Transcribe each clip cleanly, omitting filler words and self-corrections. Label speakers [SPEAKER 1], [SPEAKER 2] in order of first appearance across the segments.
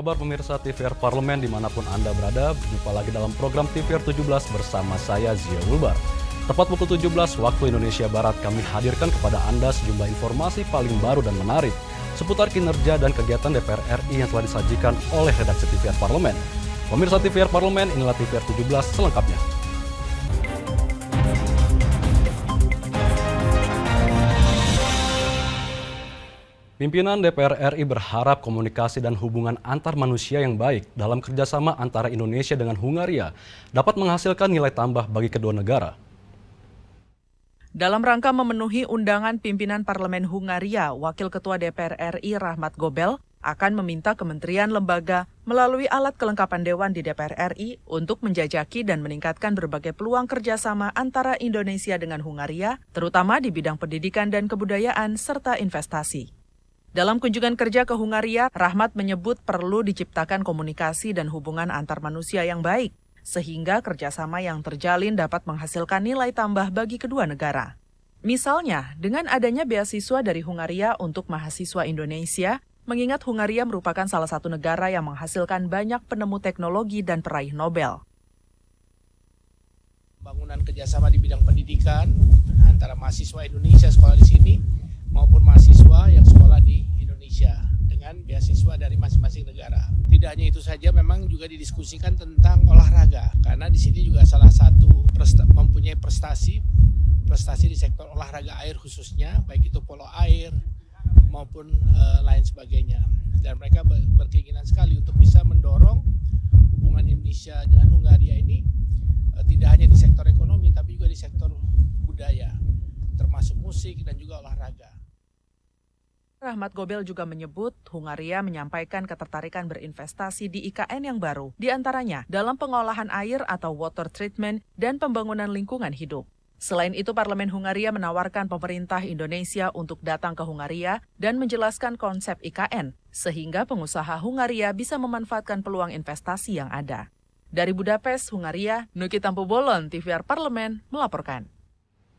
[SPEAKER 1] kabar pemirsa TVR Parlemen dimanapun Anda berada? Berjumpa lagi dalam program TVR 17 bersama saya Zia Ulbar. Tepat pukul 17 waktu Indonesia Barat kami hadirkan kepada Anda sejumlah informasi paling baru dan menarik seputar kinerja dan kegiatan DPR RI yang telah disajikan oleh redaksi TVR Parlemen. Pemirsa TVR Parlemen, inilah TVR 17 selengkapnya. Pimpinan DPR RI berharap komunikasi dan hubungan antar manusia yang baik dalam kerjasama antara Indonesia dengan Hungaria dapat menghasilkan nilai tambah bagi kedua negara.
[SPEAKER 2] Dalam rangka memenuhi undangan pimpinan Parlemen Hungaria, Wakil Ketua DPR RI Rahmat Gobel akan meminta kementerian lembaga melalui alat kelengkapan Dewan di DPR RI untuk menjajaki dan meningkatkan berbagai peluang kerjasama antara Indonesia dengan Hungaria, terutama di bidang pendidikan dan kebudayaan serta investasi. Dalam kunjungan kerja ke Hungaria, Rahmat menyebut perlu diciptakan komunikasi dan hubungan antar manusia yang baik, sehingga kerjasama yang terjalin dapat menghasilkan nilai tambah bagi kedua negara. Misalnya, dengan adanya beasiswa dari Hungaria untuk mahasiswa Indonesia, mengingat Hungaria merupakan salah satu negara yang menghasilkan banyak penemu teknologi dan peraih Nobel.
[SPEAKER 3] Bangunan kerjasama di bidang pendidikan antara mahasiswa Indonesia sekolah di sini maupun mahasiswa yang sekolah di Indonesia dengan beasiswa dari masing-masing negara. Tidak hanya itu saja, memang juga didiskusikan tentang olahraga karena di sini juga salah satu mempunyai prestasi di sektor olahraga air khususnya, baik itu polo air maupun lain sebagainya. Dan mereka berkeinginan sekali untuk bisa mendorong hubungan Indonesia dengan Hungaria ini tidak hanya di sektor ekonomi tapi juga di sektor budaya, termasuk musik dan juga olahraga.
[SPEAKER 2] Rahmat Gobel juga menyebut Hungaria menyampaikan ketertarikan berinvestasi di IKN yang baru, diantaranya dalam pengolahan air atau water treatment dan pembangunan lingkungan hidup. Selain itu, Parlemen Hungaria menawarkan pemerintah Indonesia untuk datang ke Hungaria dan menjelaskan konsep IKN, sehingga pengusaha Hungaria bisa memanfaatkan peluang investasi yang ada. Dari Budapest, Hungaria, Nuki Tampu-Bolon, TVR Parlemen, melaporkan.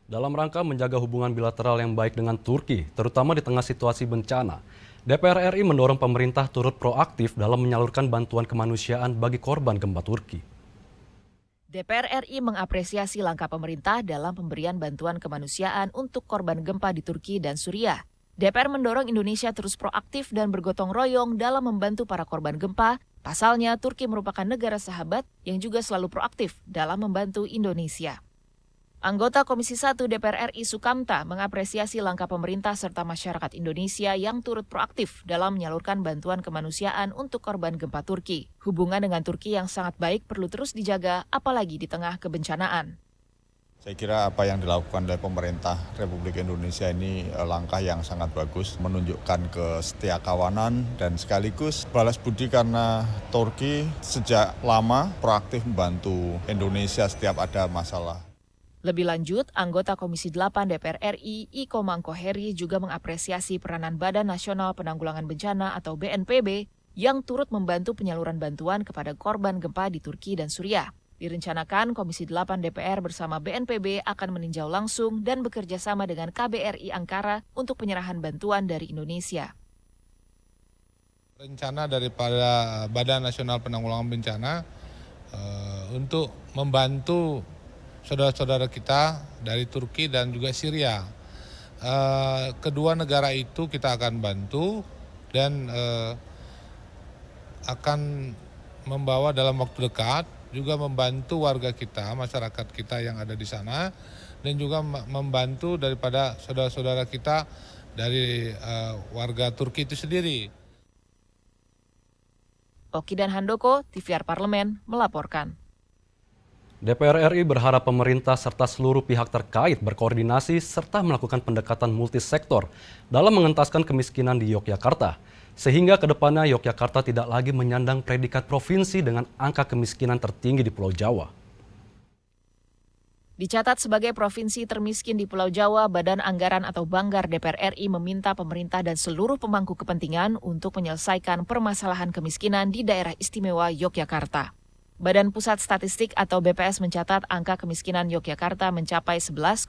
[SPEAKER 1] Dalam rangka menjaga hubungan bilateral yang baik dengan Turki, terutama di tengah situasi bencana, DPR RI mendorong pemerintah turut proaktif dalam menyalurkan bantuan kemanusiaan bagi korban gempa Turki.
[SPEAKER 4] DPR RI mengapresiasi langkah pemerintah dalam pemberian bantuan kemanusiaan untuk korban gempa di Turki dan Suriah. DPR mendorong Indonesia terus proaktif dan bergotong royong dalam membantu para korban gempa. Pasalnya, Turki merupakan negara sahabat yang juga selalu proaktif dalam membantu Indonesia. Anggota Komisi 1 DPR RI Sukamta mengapresiasi langkah pemerintah serta masyarakat Indonesia yang turut proaktif dalam menyalurkan bantuan kemanusiaan untuk korban gempa Turki. Hubungan dengan Turki yang sangat baik perlu terus dijaga, apalagi di tengah kebencanaan.
[SPEAKER 5] Saya kira apa yang dilakukan oleh pemerintah Republik Indonesia ini langkah yang sangat bagus, menunjukkan kesetiakawanan dan sekaligus balas budi karena Turki sejak lama proaktif membantu Indonesia setiap ada masalah.
[SPEAKER 4] Lebih lanjut, anggota Komisi 8 DPR RI, Iko Mangkoheri juga mengapresiasi peranan Badan Nasional Penanggulangan Bencana atau BNPB yang turut membantu penyaluran bantuan kepada korban gempa di Turki dan Suriah. Direncanakan Komisi 8 DPR bersama BNPB akan meninjau langsung dan bekerja sama dengan KBRI Ankara untuk penyerahan bantuan dari Indonesia.
[SPEAKER 6] Rencana daripada Badan Nasional Penanggulangan Bencana untuk membantu saudara-saudara kita dari Turki dan juga Syria. Kedua negara itu kita akan bantu dan akan membawa dalam waktu dekat juga membantu warga kita, masyarakat kita yang ada di sana, dan juga membantu daripada saudara-saudara kita dari warga Turki itu sendiri.
[SPEAKER 4] Oki dan Handoko, TVR Parlemen, melaporkan.
[SPEAKER 1] DPR RI berharap pemerintah serta seluruh pihak terkait berkoordinasi serta melakukan pendekatan multisektor dalam mengentaskan kemiskinan di Yogyakarta, sehingga ke depannya Yogyakarta tidak lagi menyandang predikat provinsi dengan angka kemiskinan tertinggi di Pulau Jawa.
[SPEAKER 4] Dicatat sebagai provinsi termiskin di Pulau Jawa, Badan Anggaran atau Banggar DPR RI meminta pemerintah dan seluruh pemangku kepentingan untuk menyelesaikan permasalahan kemiskinan di daerah istimewa Yogyakarta. Badan Pusat Statistik atau BPS mencatat angka kemiskinan Yogyakarta mencapai 11,49%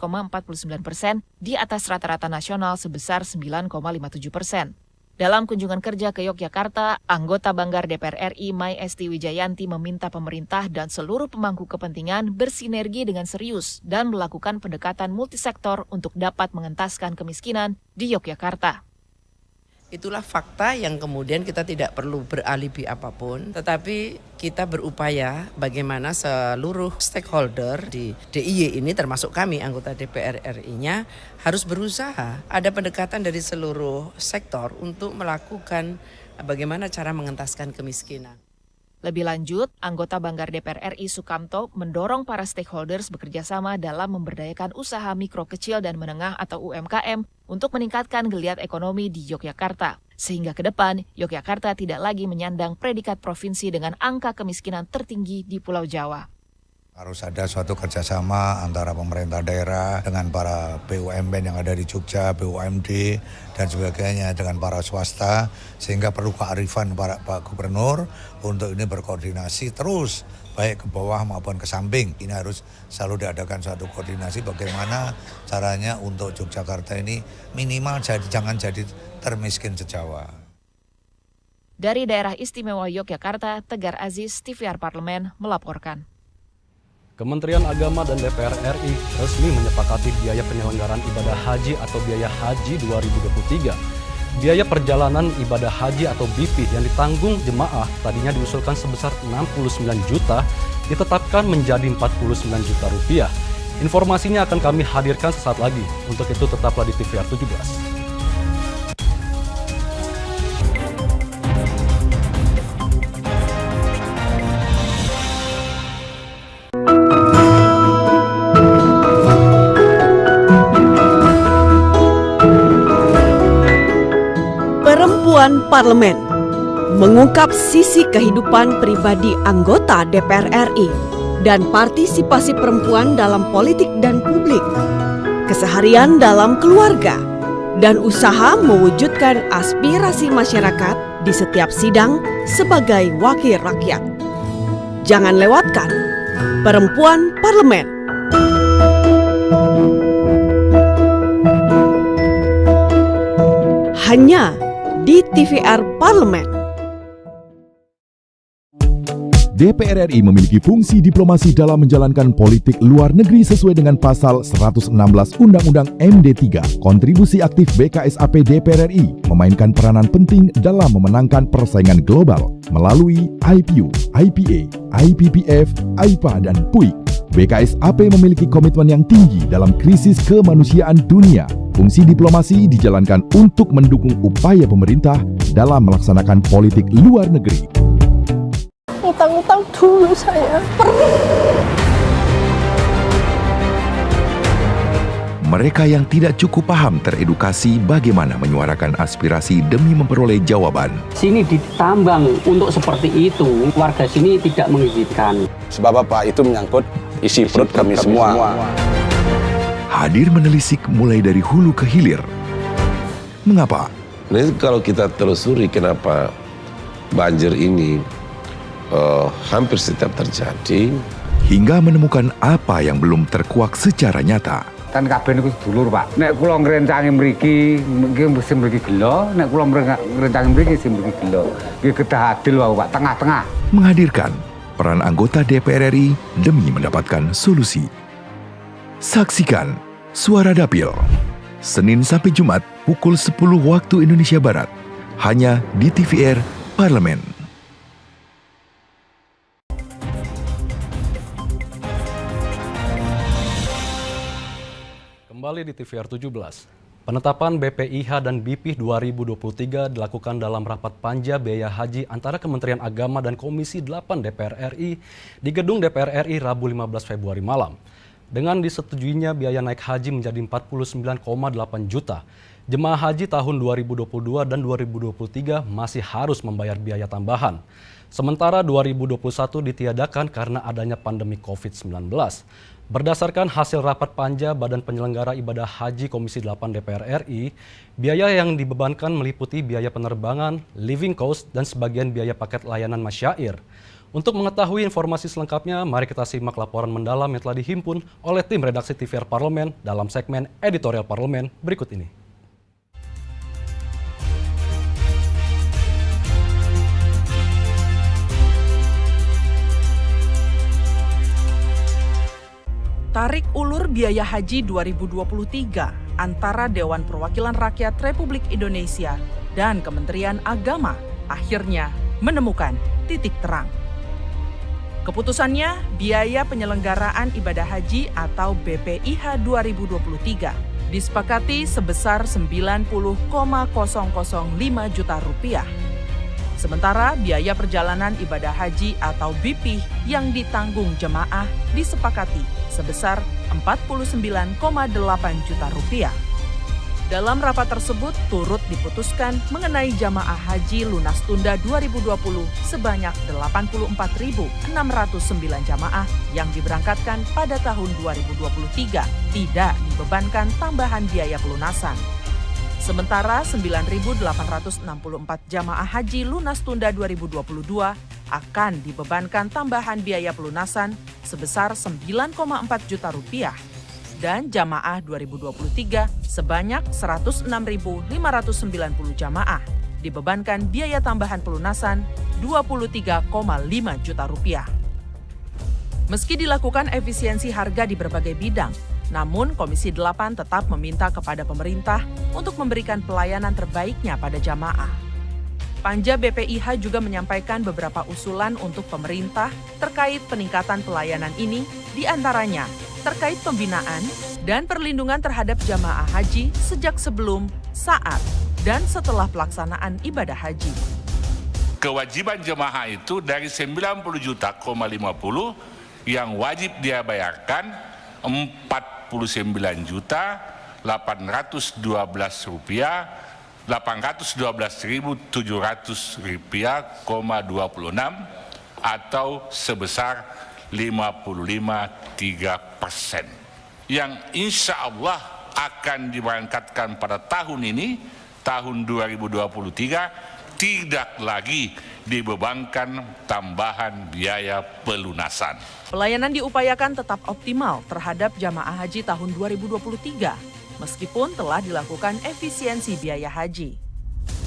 [SPEAKER 4] di atas rata-rata nasional sebesar 9,57%. Dalam kunjungan kerja ke Yogyakarta, anggota Banggar DPR RI Mai Esti Wijayanti meminta pemerintah dan seluruh pemangku kepentingan bersinergi dengan serius dan melakukan pendekatan multisektor untuk dapat mengentaskan kemiskinan di Yogyakarta.
[SPEAKER 7] Itulah fakta yang kemudian kita tidak perlu beralibi apapun, tetapi kita berupaya bagaimana seluruh stakeholder di DIY ini termasuk kami anggota DPR RI-nya harus berusaha. Ada pendekatan dari seluruh sektor untuk melakukan bagaimana cara mengentaskan kemiskinan.
[SPEAKER 4] Lebih lanjut, anggota Banggar DPR RI Sukamto mendorong para stakeholders bekerja sama dalam memberdayakan usaha mikro kecil dan menengah atau UMKM untuk meningkatkan geliat ekonomi di Yogyakarta. Sehingga ke depan, Yogyakarta tidak lagi menyandang predikat provinsi dengan angka kemiskinan tertinggi di Pulau Jawa.
[SPEAKER 8] Harus ada suatu kerjasama antara pemerintah daerah dengan para BUMN yang ada di Jogja, BUMD dan sebagainya dengan para swasta, sehingga perlu kearifan Pak Gubernur untuk ini berkoordinasi terus baik ke bawah maupun ke samping. Ini harus selalu diadakan suatu koordinasi bagaimana caranya untuk Yogyakarta ini minimal jangan jadi termiskin sejawa.
[SPEAKER 4] Dari Daerah Istimewa Yogyakarta, Tegar Aziz, TVR Parlemen melaporkan.
[SPEAKER 1] Kementerian Agama dan DPR RI resmi menyepakati biaya penyelenggaraan ibadah haji atau biaya haji 2023. Biaya perjalanan ibadah haji atau BP yang ditanggung jemaah tadinya diusulkan sebesar 69 juta ditetapkan menjadi 49 juta rupiah. Informasinya akan kami hadirkan sesaat lagi. Untuk itu tetaplah di TVR 17.
[SPEAKER 9] Perempuan Parlemen mengungkap sisi kehidupan pribadi anggota DPR RI dan partisipasi perempuan dalam politik dan publik, keseharian dalam keluarga, dan usaha mewujudkan aspirasi masyarakat di setiap sidang sebagai wakil rakyat. Jangan lewatkan Perempuan Parlemen. Hanya di TVR Parlemen.
[SPEAKER 10] DPR RI memiliki fungsi diplomasi dalam menjalankan politik luar negeri sesuai dengan pasal 116 Undang-Undang MD3. Kontribusi aktif BKSAP DPR RI memainkan peranan penting dalam memenangkan persaingan global melalui IPU, IPA, IPPF, AIPA, dan PUIK. BKSAP memiliki komitmen yang tinggi dalam krisis kemanusiaan dunia. Fungsi diplomasi dijalankan untuk mendukung upaya pemerintah dalam melaksanakan politik luar negeri.
[SPEAKER 11] Utang-utang dulu saya.
[SPEAKER 10] Mereka yang tidak cukup paham teredukasi bagaimana menyuarakan aspirasi demi memperoleh jawaban.
[SPEAKER 12] Sini ditambang untuk seperti itu, warga sini tidak mengizinkan.
[SPEAKER 13] Sebab apa itu menyangkut isi perut kami semua.
[SPEAKER 10] Hadir menelisik mulai dari hulu ke hilir. Mengapa?
[SPEAKER 13] Nah, kalau kita telusuri kenapa banjir ini hampir setiap terjadi.
[SPEAKER 10] Hingga menemukan apa yang belum terkuak secara nyata.
[SPEAKER 14] Kan kabeh niku sedulur, Pak. Nek kula ngrencangi mriki, sing mriki gelo, nek kula ngrencangi mriki sing mriki gelo. Nggih kedah adil wae, Pak, tengah-tengah.
[SPEAKER 10] Menghadirkan peran anggota DPR RI demi mendapatkan solusi. Saksikan Suara Dapil, Senin sampai Jumat pukul 10 waktu Indonesia Barat, hanya di TVR Parlemen.
[SPEAKER 1] Kembali di TVR 17. Penetapan BPIH dan BP 2023 dilakukan dalam rapat panja biaya haji antara Kementerian Agama dan Komisi 8 DPR RI di Gedung DPR RI Rabu 15 Februari malam. Dengan disetujuinya biaya naik haji menjadi 49,8 juta. Jemaah haji tahun 2022 dan 2023 masih harus membayar biaya tambahan. Sementara 2021 ditiadakan karena adanya pandemi COVID-19. Berdasarkan hasil rapat panja Badan Penyelenggara Ibadah Haji Komisi 8 DPR RI, biaya yang dibebankan meliputi biaya penerbangan, living cost, dan sebagian biaya paket layanan masyair. Untuk mengetahui informasi selengkapnya, mari kita simak laporan mendalam yang telah dihimpun oleh tim redaksi TVR Parlemen dalam segmen Editorial Parlemen berikut ini.
[SPEAKER 2] Tarik ulur biaya haji 2023 antara Dewan Perwakilan Rakyat Republik Indonesia dan Kementerian Agama akhirnya menemukan titik terang. Keputusannya, biaya penyelenggaraan ibadah haji atau BPIH 2023 disepakati sebesar 90,005 juta rupiah. Sementara biaya perjalanan ibadah haji atau BPIH yang ditanggung jemaah disepakati sebesar 49,8 juta rupiah. Dalam rapat tersebut turut diputuskan mengenai jamaah haji lunas tunda 2020 sebanyak 84.609 jamaah yang diberangkatkan pada tahun 2023 tidak dibebankan tambahan biaya pelunasan. Sementara 9.864 jamaah haji lunas tunda 2022 akan dibebankan tambahan biaya pelunasan sebesar 9,4 juta rupiah. Dan jamaah 2023 sebanyak 106.590 jamaah dibebankan biaya tambahan pelunasan 23,5 juta rupiah. Meski dilakukan efisiensi harga di berbagai bidang, namun Komisi 8 tetap meminta kepada pemerintah untuk memberikan pelayanan terbaiknya pada jamaah. Panja BPIH juga menyampaikan beberapa usulan untuk pemerintah terkait peningkatan pelayanan ini, di antaranya terkait pembinaan dan perlindungan terhadap jamaah haji sejak sebelum, saat, dan setelah pelaksanaan ibadah haji.
[SPEAKER 15] Kewajiban jemaah itu dari 90 juta, 50 yang wajib dia bayarkan 49 juta 812 rupiah 812.700 rupiah, 26 atau sebesar 55,3%. Yang insya Allah akan diberangkatkan pada tahun ini, tahun 2023, tidak lagi dibebankan tambahan biaya pelunasan.
[SPEAKER 2] Pelayanan diupayakan tetap optimal terhadap jamaah haji tahun 2023, meskipun telah dilakukan efisiensi biaya haji.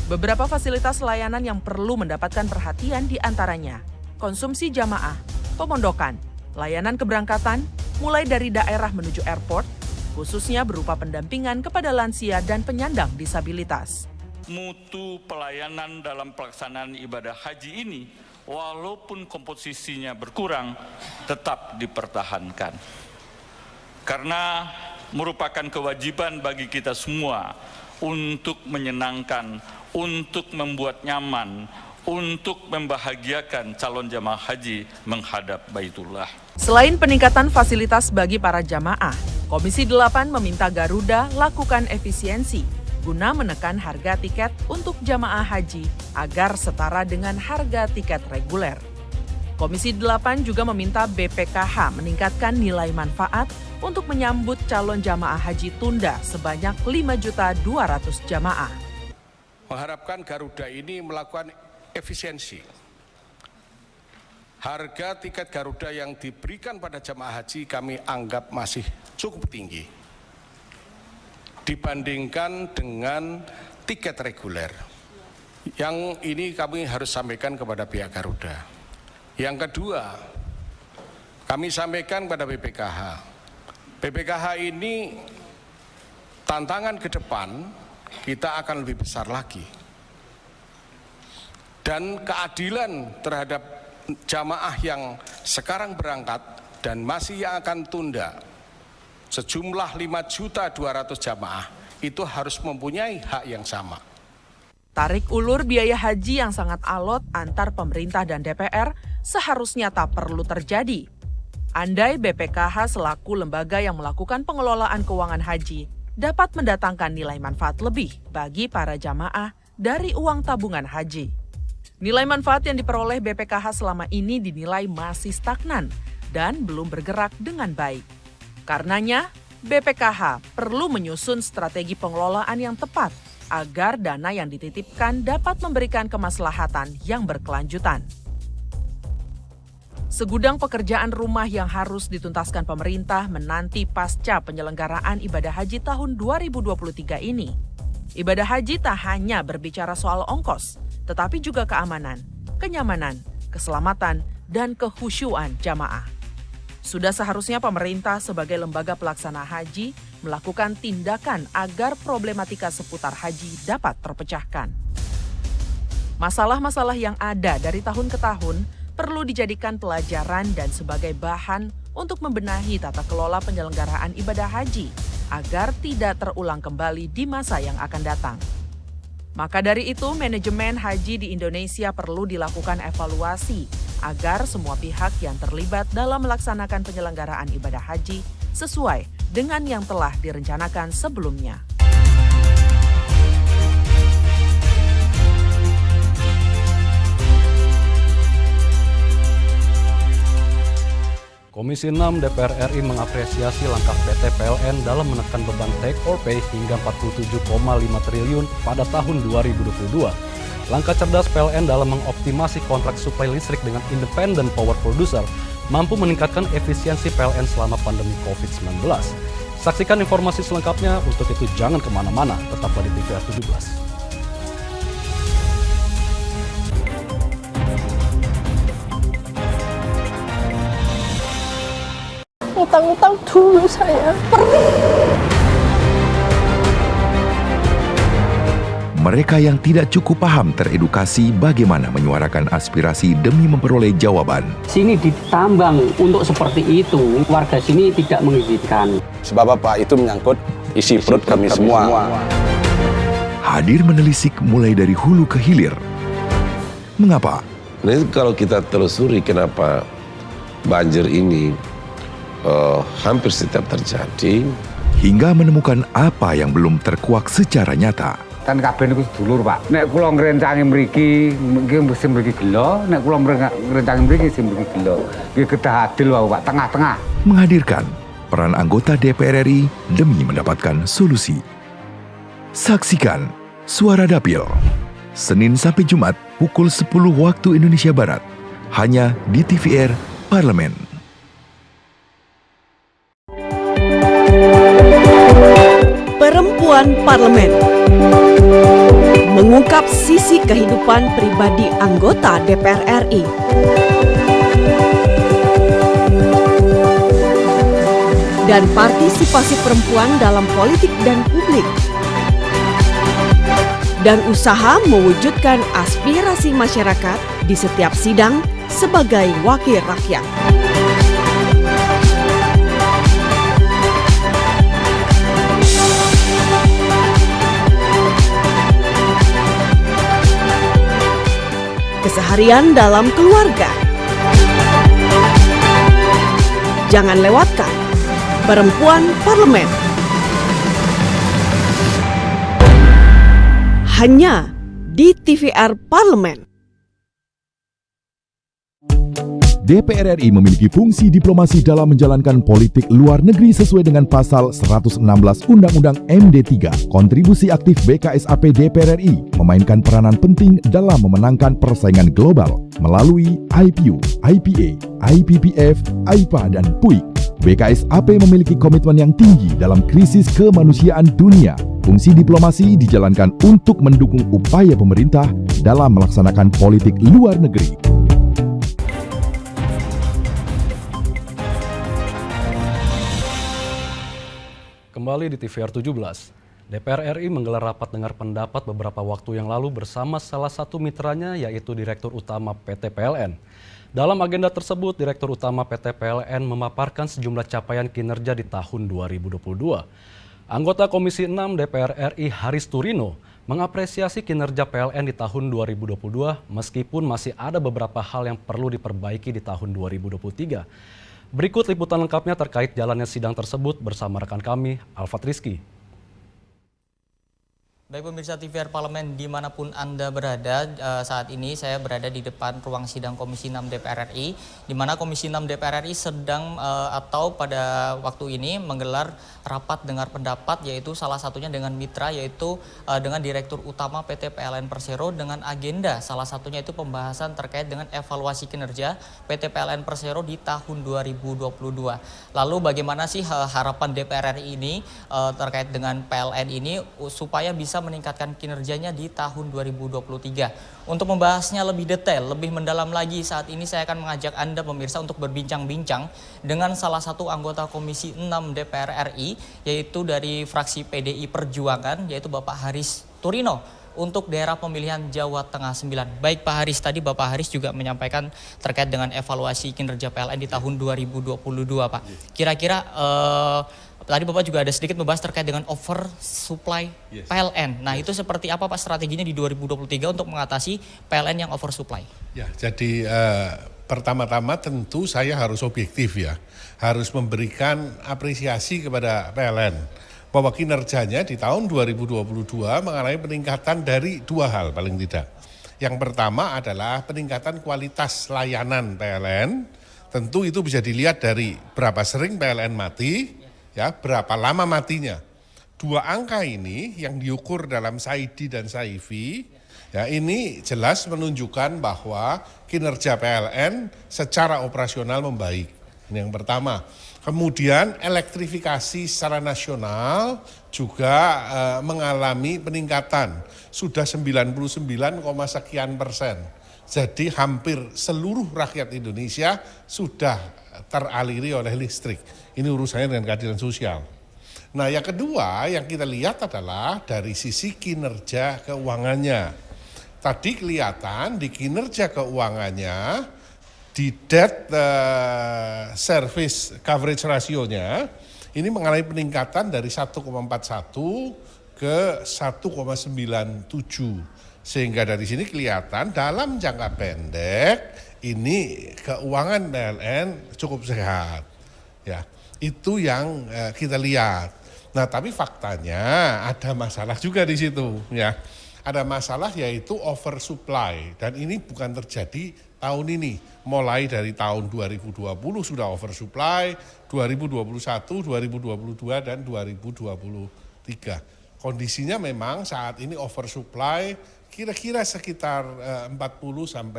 [SPEAKER 2] Beberapa fasilitas layanan yang perlu mendapatkan perhatian di antaranya konsumsi jamaah, pemondokan, layanan keberangkatan, mulai dari daerah menuju airport, khususnya berupa pendampingan kepada lansia dan penyandang disabilitas.
[SPEAKER 16] Mutu pelayanan dalam pelaksanaan ibadah haji ini, walaupun komposisinya berkurang, tetap dipertahankan. Karena merupakan kewajiban bagi kita semua untuk menyenangkan, untuk membuat nyaman, untuk membahagiakan calon jamaah haji menghadap Baitullah.
[SPEAKER 2] Selain peningkatan fasilitas bagi para jamaah, Komisi 8 meminta Garuda lakukan efisiensi guna menekan harga tiket untuk jamaah haji agar setara dengan harga tiket reguler. Komisi 8 juga meminta BPKH meningkatkan nilai manfaat untuk menyambut calon jamaah haji tunda sebanyak 5.200.000 jamaah.
[SPEAKER 17] Mengharapkan Garuda ini melakukan efisiensi. Harga tiket Garuda yang diberikan pada jamaah haji kami anggap masih cukup tinggi dibandingkan dengan tiket reguler. Yang ini kami harus sampaikan kepada pihak Garuda. Yang kedua, kami sampaikan kepada BPKH. BPKH ini tantangan ke depan kita akan lebih besar lagi. Dan keadilan terhadap jamaah yang sekarang berangkat dan masih yang akan tunda sejumlah 5.200.000 jamaah itu harus mempunyai hak yang sama.
[SPEAKER 2] Tarik ulur biaya haji yang sangat alot antar pemerintah dan DPR seharusnya tak perlu terjadi. Andai BPKH selaku lembaga yang melakukan pengelolaan keuangan haji dapat mendatangkan nilai manfaat lebih bagi para jamaah dari uang tabungan haji. Nilai manfaat yang diperoleh BPKH selama ini dinilai masih stagnan dan belum bergerak dengan baik. Karenanya, BPKH perlu menyusun strategi pengelolaan yang tepat agar dana yang dititipkan dapat memberikan kemaslahatan yang berkelanjutan. Segudang pekerjaan rumah yang harus dituntaskan pemerintah menanti pasca penyelenggaraan ibadah haji tahun 2023 ini. Ibadah haji tak hanya berbicara soal ongkos, tetapi juga keamanan, kenyamanan, keselamatan, dan kehusyuan jamaah. Sudah seharusnya pemerintah sebagai lembaga pelaksana haji melakukan tindakan agar problematika seputar haji dapat terpecahkan. Masalah-masalah yang ada dari tahun ke tahun perlu dijadikan pelajaran dan sebagai bahan untuk membenahi tata kelola penyelenggaraan ibadah haji agar tidak terulang kembali di masa yang akan datang. Maka dari itu, manajemen haji di Indonesia perlu dilakukan evaluasi agar semua pihak yang terlibat dalam melaksanakan penyelenggaraan ibadah haji sesuai dengan yang telah direncanakan sebelumnya.
[SPEAKER 1] Komisi 6 DPR RI mengapresiasi langkah PT PLN dalam menekan beban take or pay hingga 47,5 triliun pada tahun 2022. Langkah cerdas PLN dalam mengoptimasi kontrak suplai listrik dengan independent power producer mampu meningkatkan efisiensi PLN selama pandemi COVID-19. Saksikan informasi selengkapnya, untuk itu jangan kemana-mana, tetaplah di TVR 17.
[SPEAKER 11] Utang-utang dulu saya,
[SPEAKER 10] Mereka yang tidak cukup paham teredukasi bagaimana menyuarakan aspirasi demi memperoleh jawaban.
[SPEAKER 12] Sini ditambang untuk seperti itu, warga sini tidak mengizinkan.
[SPEAKER 13] Sebab apa? Itu menyangkut isi perut kami semua.
[SPEAKER 10] Hadir menelisik mulai dari hulu ke hilir. Mengapa?
[SPEAKER 18] Nah, kalau kita telusuri kenapa banjir ini hampir setiap terjadi,
[SPEAKER 10] hingga menemukan apa yang belum terkuak secara nyata.
[SPEAKER 14] Kan kabeh niku sedulur, Pak. Nek kula ngrencangi mriki, sing mriki gelo, nek kula ngrencangi mriki sing mriki gelo. Nggih kedah adil wae, Pak, tengah-tengah.
[SPEAKER 10] Menghadirkan peran anggota DPR RI demi mendapatkan solusi. Saksikan Suara Dapil, Senin sampai Jumat pukul 10 waktu Indonesia Barat, hanya di TVR Parlemen.
[SPEAKER 9] Perempuan Parlemen mengungkap sisi kehidupan pribadi anggota DPR RI. Dan partisipasi perempuan dalam politik dan publik. Dan usaha mewujudkan aspirasi masyarakat di setiap sidang sebagai wakil rakyat. Keseharian dalam keluarga. Jangan lewatkan Perempuan Parlemen. Hanya di TVR Parlemen.
[SPEAKER 10] DPR RI memiliki fungsi diplomasi dalam menjalankan politik luar negeri sesuai dengan pasal 116 Undang-Undang MD3. Kontribusi aktif BKSAP DPR RI memainkan peranan penting dalam memenangkan persaingan global melalui IPU, IPA, IPPF, IPA, dan PUIK. BKSAP memiliki komitmen yang tinggi dalam krisis kemanusiaan dunia. Fungsi diplomasi dijalankan untuk mendukung upaya pemerintah dalam melaksanakan politik luar negeri.
[SPEAKER 1] Kembali di TVR 17, DPR RI menggelar rapat dengar pendapat beberapa waktu yang lalu bersama salah satu mitranya, yaitu Direktur Utama PT PLN. Dalam agenda tersebut, Direktur Utama PT PLN memaparkan sejumlah capaian kinerja di tahun 2022. Anggota Komisi 6 DPR RI Haris Turino mengapresiasi kinerja PLN di tahun 2022 meskipun masih ada beberapa hal yang perlu diperbaiki di tahun 2023. Berikut liputan lengkapnya terkait jalannya sidang tersebut bersama rekan kami, Alfat Rizky.
[SPEAKER 19] Baik pemirsa TVR Parlemen dimanapun Anda berada, saat ini saya berada di depan ruang sidang Komisi 6 DPR RI, di mana Komisi 6 DPR RI sedang atau pada waktu ini menggelar rapat dengar pendapat, yaitu salah satunya dengan mitra, yaitu dengan Direktur Utama PT PLN Persero, dengan agenda salah satunya itu pembahasan terkait dengan evaluasi kinerja PT PLN Persero di tahun 2022. Lalu bagaimana sih harapan DPR RI ini terkait dengan PLN ini supaya bisa bisa meningkatkan kinerjanya di tahun 2023. Untuk membahasnya lebih detail, lebih mendalam lagi, saat ini saya akan mengajak Anda pemirsa untuk berbincang-bincang dengan salah satu anggota Komisi 6 DPR RI, yaitu dari fraksi PDI Perjuangan, yaitu Bapak Haris Turino, untuk daerah pemilihan Jawa Tengah 9. Baik Pak Haris, tadi Bapak Haris juga menyampaikan terkait dengan evaluasi kinerja PLN di tahun 2022 Pak. Kira-kira tadi Bapak juga ada sedikit membahas terkait dengan oversupply PLN. Nah itu seperti apa Pak strateginya di 2023 untuk mengatasi PLN yang oversupply?
[SPEAKER 20] Ya, jadi pertama-tama tentu saya harus objektif ya. Harus memberikan apresiasi kepada PLN. Bahwa kinerjanya di tahun 2022 mengalami peningkatan dari dua hal paling tidak. Yang pertama adalah peningkatan kualitas layanan PLN. Tentu itu bisa dilihat dari berapa sering PLN mati, ya, berapa lama matinya. Dua angka ini yang diukur dalam SAIDI dan SAIFI, ya, ini jelas menunjukkan bahwa kinerja PLN secara operasional membaik. Ini yang pertama. Kemudian elektrifikasi secara nasional juga mengalami peningkatan, sudah 99, sekian persen. Jadi hampir seluruh rakyat Indonesia sudah teraliri oleh listrik. Ini urusannya dengan keadilan sosial. Nah yang kedua yang kita lihat adalah dari sisi kinerja keuangannya. Tadi kelihatan di kinerja keuangannya, di debt service coverage rasionya ini mengalami peningkatan dari 1,41 ke 1,97. Sehingga dari sini kelihatan dalam jangka pendek ini keuangan PLN cukup sehat. Ya, itu yang kita lihat. Nah, tapi faktanya ada masalah juga di situ, ya. Ada masalah yaitu oversupply dan ini bukan terjadi tahun ini. Mulai dari tahun 2020 sudah oversupply, 2021, 2022 dan 2023. Kondisinya memang saat ini oversupply kira-kira sekitar 40-50%.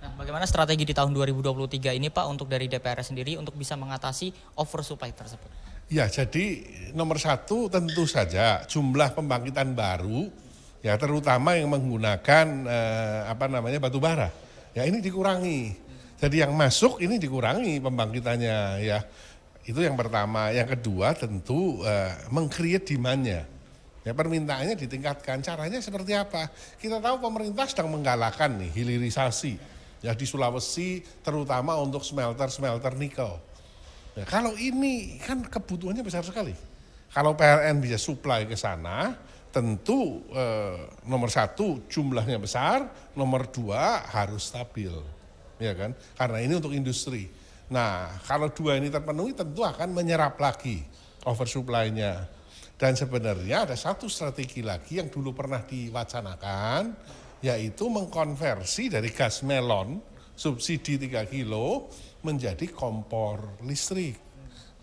[SPEAKER 19] Nah, bagaimana strategi di tahun 2023 ini Pak untuk dari DPR sendiri untuk bisa mengatasi oversupply tersebut?
[SPEAKER 20] Ya, jadi nomor satu tentu saja jumlah pembangkitan baru, ya terutama yang menggunakan batu bara, ya ini dikurangi. Jadi yang masuk ini dikurangi pembangkitannya, ya itu yang pertama. Yang kedua tentu meng-create demand-nya. Ya, permintaannya ditingkatkan. Caranya seperti apa? Kita tahu pemerintah sedang menggalakkan nih hilirisasi, ya di Sulawesi terutama untuk smelter nikel. Ya, kalau ini kan kebutuhannya besar sekali. Kalau PLN bisa supply ke sana, tentu nomor satu jumlahnya besar, nomor dua harus stabil, ya kan? Karena ini untuk industri. Nah, kalau dua ini terpenuhi, tentu akan menyerap lagi oversupply-nya. Dan sebenarnya ada satu strategi lagi yang dulu pernah diwacanakan, yaitu mengkonversi dari gas melon subsidi 3 kilo menjadi kompor listrik.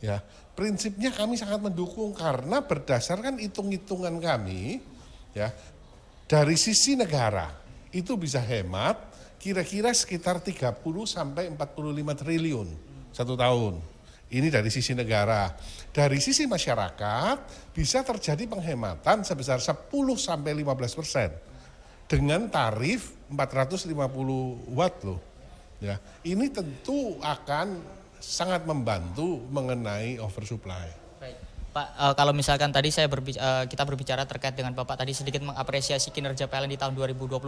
[SPEAKER 20] Ya, prinsipnya kami sangat mendukung karena berdasarkan hitung-hitungan kami, ya, dari sisi negara itu bisa hemat kira-kira sekitar 30 sampai 45 triliun satu tahun. Ini dari sisi negara. Dari sisi masyarakat bisa terjadi penghematan sebesar 10 sampai 15% dengan tarif 450 watt loh. Ya, ini tentu akan sangat membantu mengenai oversupply.
[SPEAKER 19] Baik. Pak, kalau misalkan tadi kita berbicara terkait dengan Bapak tadi sedikit mengapresiasi kinerja PLN di tahun 2022.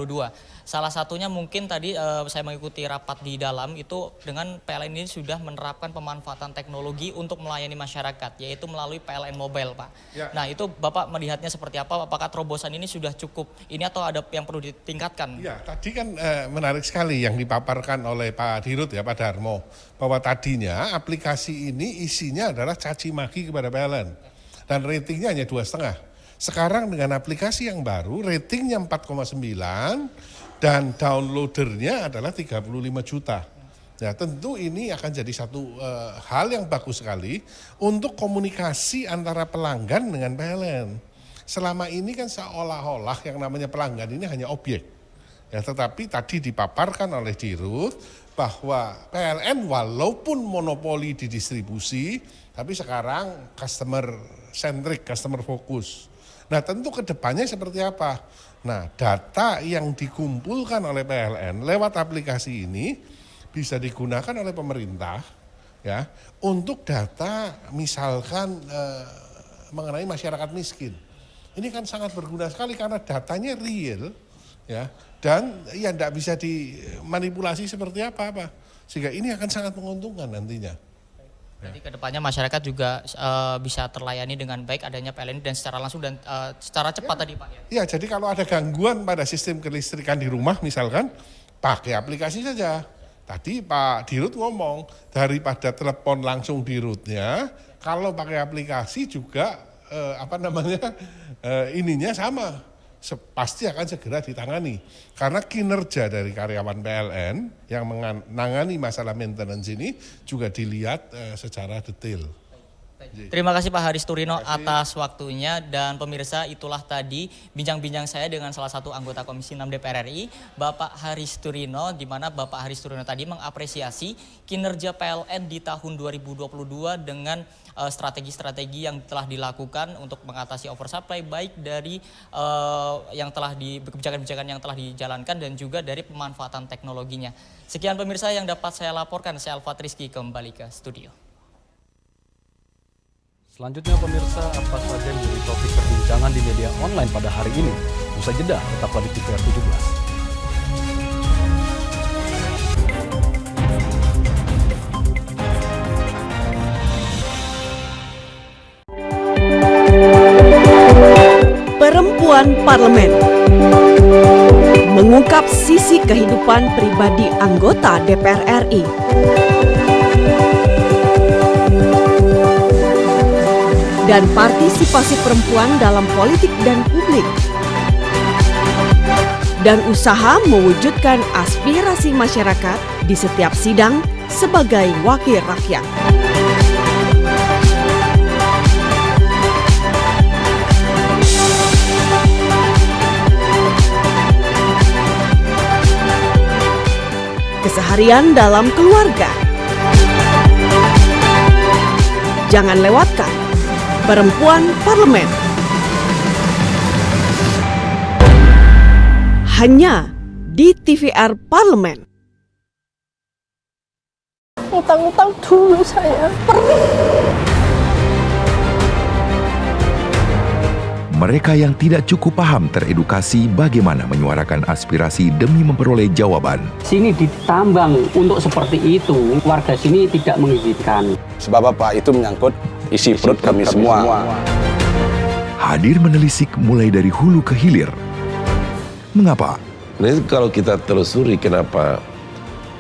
[SPEAKER 19] Salah satunya mungkin tadi saya mengikuti rapat di dalam itu dengan PLN ini sudah menerapkan pemanfaatan teknologi untuk melayani masyarakat, yaitu melalui PLN Mobile, Pak. Ya. Nah, itu Bapak melihatnya seperti apa? Apakah terobosan ini sudah cukup ini atau ada yang perlu ditingkatkan?
[SPEAKER 20] Ya, tadi kan menarik sekali yang dipaparkan oleh Pak Dirut ya, Pak Darmo, bahwa tadinya aplikasi ini isinya adalah caci maki kepada PLN. Dan ratingnya hanya 2,5. Sekarang dengan aplikasi yang baru, ratingnya 4,9 dan downloadernya adalah 35 juta. Ya, tentu ini akan jadi satu hal yang bagus sekali untuk komunikasi antara pelanggan dengan PLN. Selama ini kan seolah-olah yang namanya pelanggan ini hanya objek. Ya, tetapi tadi dipaparkan oleh Dirut bahwa PLN walaupun monopoli di distribusi, tapi sekarang customer centric, customer fokus. Nah tentu kedepannya seperti apa? Nah data yang dikumpulkan oleh PLN lewat aplikasi ini bisa digunakan oleh pemerintah ya untuk data misalkan mengenai masyarakat miskin. Ini kan sangat berguna sekali karena datanya real ya dan ya tidak bisa dimanipulasi seperti apa-apa. Sehingga ini akan sangat menguntungkan nantinya.
[SPEAKER 19] Jadi kedepannya masyarakat juga bisa terlayani dengan baik adanya PLN dan secara langsung dan secara cepat tadi Pak.
[SPEAKER 20] Ya jadi kalau ada gangguan pada sistem kelistrikan di rumah misalkan pakai aplikasi saja. Tadi Pak Dirut ngomong daripada telepon langsung di rootnya, kalau pakai aplikasi juga ininya sama, pasti akan segera ditangani. Karena kinerja dari karyawan PLN yang menangani masalah maintenance ini juga dilihat secara detail.
[SPEAKER 19] Terima kasih Pak Haris Turino atas waktunya dan pemirsa itulah tadi bincang-bincang saya dengan salah satu anggota Komisi 6 DPR RI, Bapak Haris Turino, di mana Bapak Haris Turino tadi mengapresiasi kinerja PLN di tahun 2022 dengan strategi-strategi yang telah dilakukan untuk mengatasi oversupply baik dari kebijakan-kebijakan yang telah dijalankan dan juga dari pemanfaatan teknologinya. Sekian pemirsa yang dapat saya laporkan, saya Alfat Rizky kembali ke studio.
[SPEAKER 1] Selanjutnya pemirsa, apa saja yang menjadi topik perbincangan di media online pada hari ini? Usai jeda, tetaplah di TVR
[SPEAKER 9] 17. Perempuan Parlemen mengungkap sisi kehidupan pribadi anggota DPR RI. Dan partisipasi perempuan dalam politik dan publik. Dan usaha mewujudkan aspirasi masyarakat di setiap sidang sebagai wakil rakyat. Keseharian dalam keluarga. Jangan lewatkan Perempuan Parlemen. Hanya di TVR Parlemen.
[SPEAKER 11] Utang-utang dulu saya.
[SPEAKER 10] Mereka yang tidak cukup paham teredukasi bagaimana menyuarakan aspirasi demi memperoleh jawaban.
[SPEAKER 12] Sini ditambang untuk seperti itu, warga sini tidak mengizinkan.
[SPEAKER 13] Sebab apa? Itu menyangkut isi perut kami semua.
[SPEAKER 10] Hadir menelisik mulai dari hulu ke hilir. Mengapa?
[SPEAKER 18] Nah, kalau kita telusuri kenapa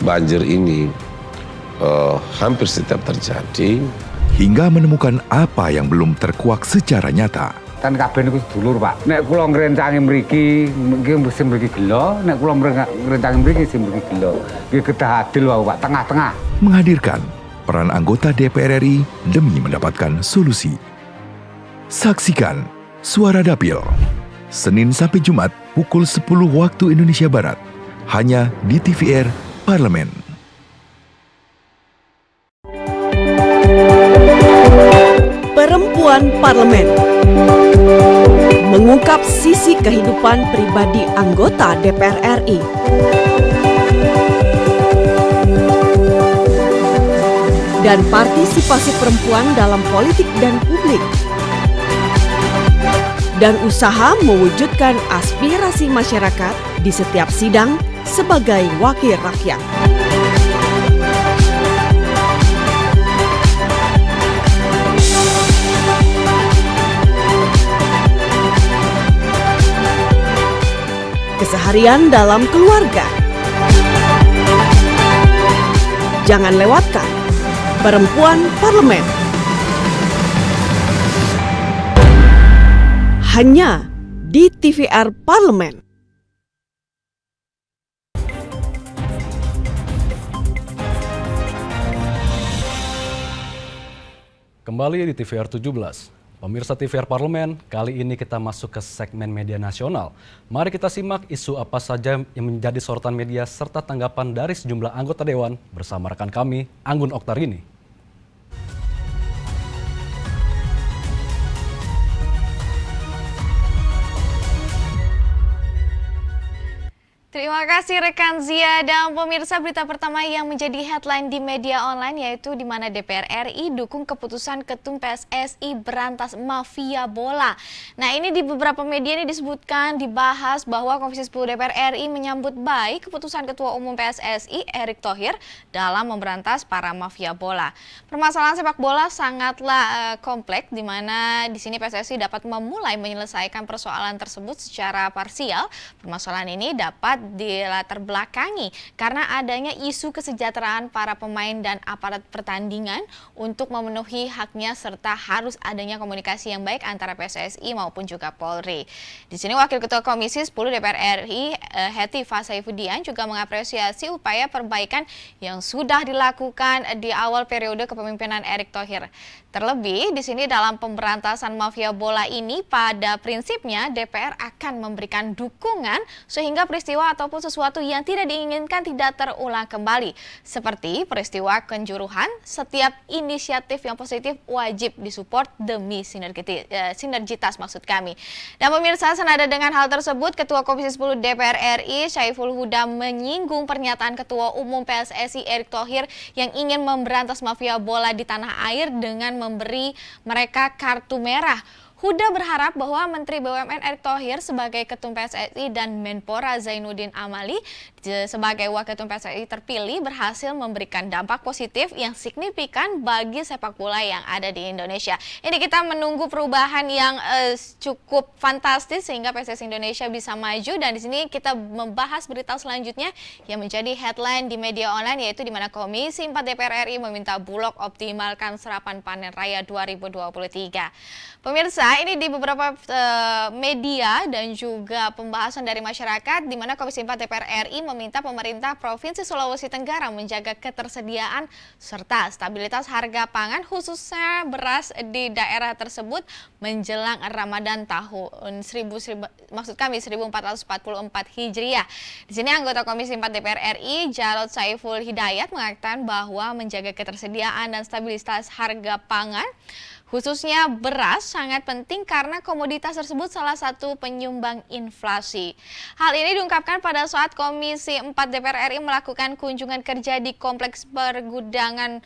[SPEAKER 18] banjir ini hampir setiap terjadi,
[SPEAKER 10] hingga menemukan apa yang belum terkuak secara nyata.
[SPEAKER 14] Kan kabeh niku sedulur, Pak. Nek kula ngrencangi mriki, sing mriki gelo, nek kula ngrencangi mriki sing mriki gelo. Nggih kedah adil wae, Pak, tengah-tengah.
[SPEAKER 10] Menghadirkan peran anggota DPR RI demi mendapatkan solusi. Saksikan Suara Dapil, Senin sampai Jumat pukul 10 waktu Indonesia Barat, hanya di TVR Parlemen.
[SPEAKER 9] Perempuan Parlemen mengungkap sisi kehidupan pribadi anggota DPR RI. Dan partisipasi perempuan dalam politik dan publik. Dan usaha mewujudkan aspirasi masyarakat di setiap sidang sebagai wakil rakyat. Keseharian dalam keluarga. Jangan lewatkan Perempuan Parlemen. Hanya di TVR Parlemen.
[SPEAKER 1] Kembali di TVR 17. Pemirsa TVR Parlemen, kali ini kita masuk ke segmen media nasional. Mari kita simak isu apa saja yang menjadi sorotan media serta tanggapan dari sejumlah anggota Dewan bersama rekan kami, Anggun Oktarini.
[SPEAKER 21] Terima kasih rekan Zia dan pemirsa. Berita pertama yang menjadi headline di media online yaitu di mana DPR RI dukung keputusan Ketum PSSI berantas mafia bola. Nah, ini di beberapa media ini disebutkan dibahas bahwa Komisi 10 DPR RI menyambut baik keputusan Ketua Umum PSSI Erick Thohir dalam memberantas para mafia bola. Permasalahan sepak bola sangatlah kompleks di mana di sini PSSI dapat memulai menyelesaikan persoalan tersebut secara parsial. Permasalahan ini dapat dilatar belakangi karena adanya isu kesejahteraan para pemain dan aparat pertandingan untuk memenuhi haknya serta harus adanya komunikasi yang baik antara PSSI maupun juga Polri. Di sini Wakil Ketua Komisi 10 DPR RI Hetifah Saifuddin juga mengapresiasi upaya perbaikan yang sudah dilakukan di awal periode kepemimpinan Erick Thohir. Terlebih di sini dalam pemberantasan mafia bola ini pada prinsipnya DPR akan memberikan dukungan sehingga peristiwa ataupun sesuatu yang tidak diinginkan tidak terulang kembali. Seperti peristiwa Kanjuruhan, setiap inisiatif yang positif wajib disupport demi sinergitas maksud kami. Dan pemirsa, senada dengan hal tersebut, Ketua Komisi 10 DPR RI Syaiful Huda menyinggung pernyataan Ketua Umum PSSI Erick Thohir yang ingin memberantas mafia bola di tanah air dengan memberi mereka kartu merah. Huda berharap bahwa Menteri BUMN Erick Thohir sebagai Ketum PSSI dan Menpora Zainuddin Amali sebagai Wakil Ketum PSSI terpilih berhasil memberikan dampak positif yang signifikan bagi sepak bola yang ada di Indonesia. Ini kita menunggu perubahan yang cukup fantastis sehingga PSSI Indonesia bisa maju, dan di sini kita membahas berita selanjutnya yang menjadi headline di media online yaitu di mana Komisi 4 DPR RI meminta Bulog optimalkan serapan panen raya 2023. Pemirsa, ini di beberapa media dan juga pembahasan dari masyarakat di mana Komisi 4 DPR RI meminta pemerintah Provinsi Sulawesi Tenggara menjaga ketersediaan serta stabilitas harga pangan khususnya beras di daerah tersebut menjelang Ramadan tahun 1444 Hijriah. Di sini anggota Komisi 4 DPR RI Jarod Saiful Hidayat mengatakan bahwa menjaga ketersediaan dan stabilitas harga pangan khususnya beras sangat penting karena komoditas tersebut salah satu penyumbang inflasi. Hal ini diungkapkan pada saat Komisi 4 DPR RI melakukan kunjungan kerja di Kompleks Pergudangan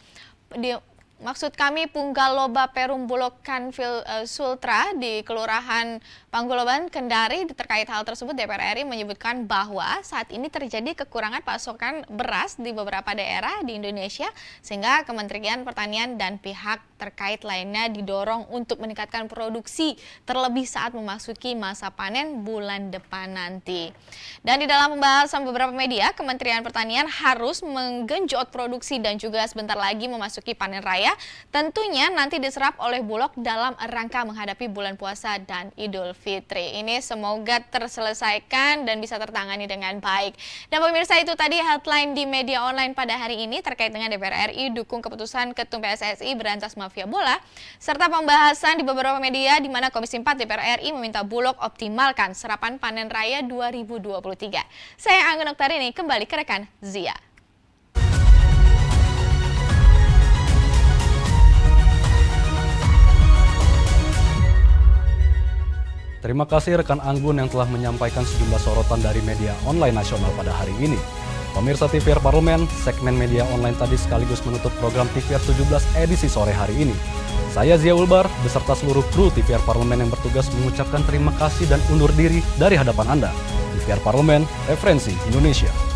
[SPEAKER 21] Punggaloba Perum Bulog Kanvil Sultra di Kelurahan Panggoloban, Kendari. Terkait hal tersebut, DPR RI menyebutkan bahwa saat ini terjadi kekurangan pasokan beras di beberapa daerah di Indonesia sehingga Kementerian Pertanian dan pihak terkait lainnya didorong untuk meningkatkan produksi terlebih saat memasuki masa panen bulan depan nanti. Dan di dalam pembahasan beberapa media, Kementerian Pertanian harus menggenjot produksi dan juga sebentar lagi memasuki panen raya, tentunya nanti diserap oleh Bulog dalam rangka menghadapi bulan puasa dan Idul Fitri. Ini semoga terselesaikan dan bisa tertangani dengan baik. Dan pemirsa, itu tadi headline di media online pada hari ini terkait dengan DPR RI dukung keputusan Ketum PSSI berantas mafia bola, serta pembahasan di beberapa media di mana Komisi 4 DPR RI meminta Bulog optimalkan serapan panen raya 2023. Saya Anggun Oktarini, kembali ke rekan Zia.
[SPEAKER 1] Terima kasih rekan Anggun yang telah menyampaikan sejumlah sorotan dari media online nasional pada hari ini. Pemirsa TVR Parlemen, segmen media online tadi sekaligus menutup program TVR 17 edisi sore hari ini. Saya Zia Ulbar beserta seluruh kru TVR Parlemen yang bertugas mengucapkan terima kasih dan undur diri dari hadapan Anda. TVR Parlemen, referensi Indonesia.